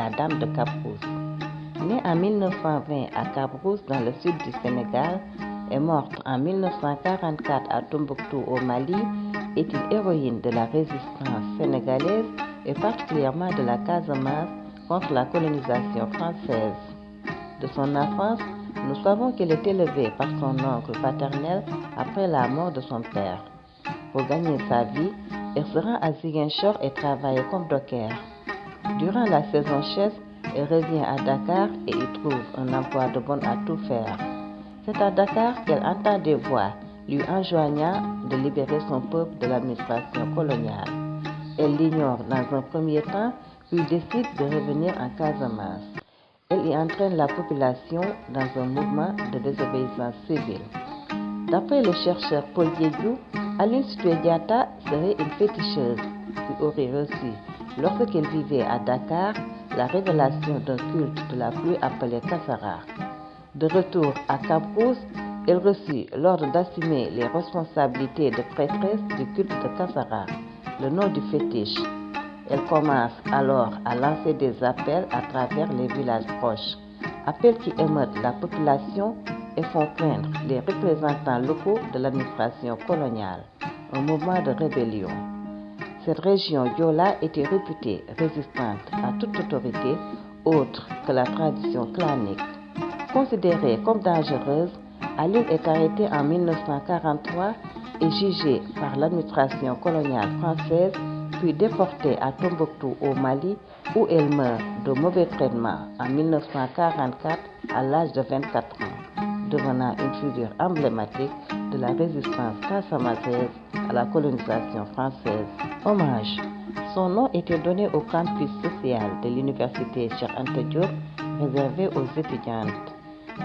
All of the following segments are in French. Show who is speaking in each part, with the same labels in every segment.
Speaker 1: la Dame de Cap-Rousse. Née en 1920 à Cap-Rousse dans le sud du Sénégal et morte en 1944 à Tombouctou au Mali, est une héroïne de la résistance sénégalaise et particulièrement de la Casamance contre la colonisation française. De son enfance, nous savons qu'elle est élevée par son oncle paternel après la mort de son père. Pour gagner sa vie, elle se rend à Ziguinchor et travaille comme docker. Durant la saison chasse, elle revient à Dakar et y trouve un emploi de bonne à tout faire. C'est à Dakar qu'elle entend des voix lui enjoignant de libérer son peuple de l'administration coloniale. Elle l'ignore dans un premier temps, puis décide de revenir en Casamance. Elle y entraîne la population dans un mouvement de désobéissance civile. D'après le chercheur Paul Diédiou, Aline Sitoé Diatta serait une féticheuse qui aurait reçu, lorsqu'elle vivait à Dakar, la révélation d'un culte de la pluie appelé Kassara. De retour à Cap-Rousse, elle reçut l'ordre d'assumer les responsabilités de prêtresse du culte de Kassara, le nom du fétiche. Elle commence alors à lancer des appels à travers les villages proches, appels qui émeutent la population et font craindre les représentants locaux de l'administration coloniale, un mouvement de rébellion. Cette région Diola était réputée résistante à toute autorité autre que la tradition clanique. Considérée comme dangereuse, Aline est arrêtée en 1943 et jugée par l'administration coloniale française, puis déportée à Tombouctou au Mali, où elle meurt de mauvais traitements en 1944 à l'âge de 24 ans, devenant une figure emblématique de la résistance casamançaise à la colonisation française. Hommage. Son nom était donné au campus social de l'université Cheikh Anta Diop, réservé aux étudiantes.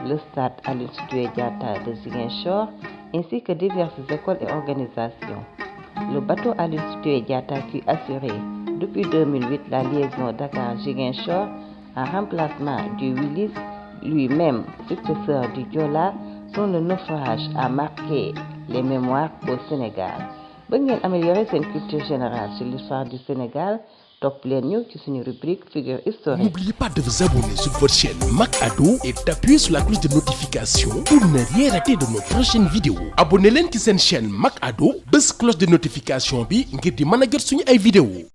Speaker 1: Le stade Aline Sitoé Diatta de Ziguinchor, ainsi que diverses écoles et organisations. Le bateau Aline Sitoé Diatta qui assurait depuis 2008 la liaison Dakar-Ziguinchor en remplacement du Willis, lui-même successeur du Joola, dont le naufrage a marqué les mémoires au Sénégal. Ba ngeen améliorer seen culture générale sur l'histoire du Sénégal, topp leen ñu ci suñu rubrique figure historique.
Speaker 2: N'oubliez pas de vous abonner sur votre chaîne MacAdou et d'appuyer sur la cloche de notification pour ne rien rater de nos prochaines vidéos. Abonnez leen ci seen chaîne MacAdou, bës cloche de notification bi ngir di mën a jot suñu ay vidéos.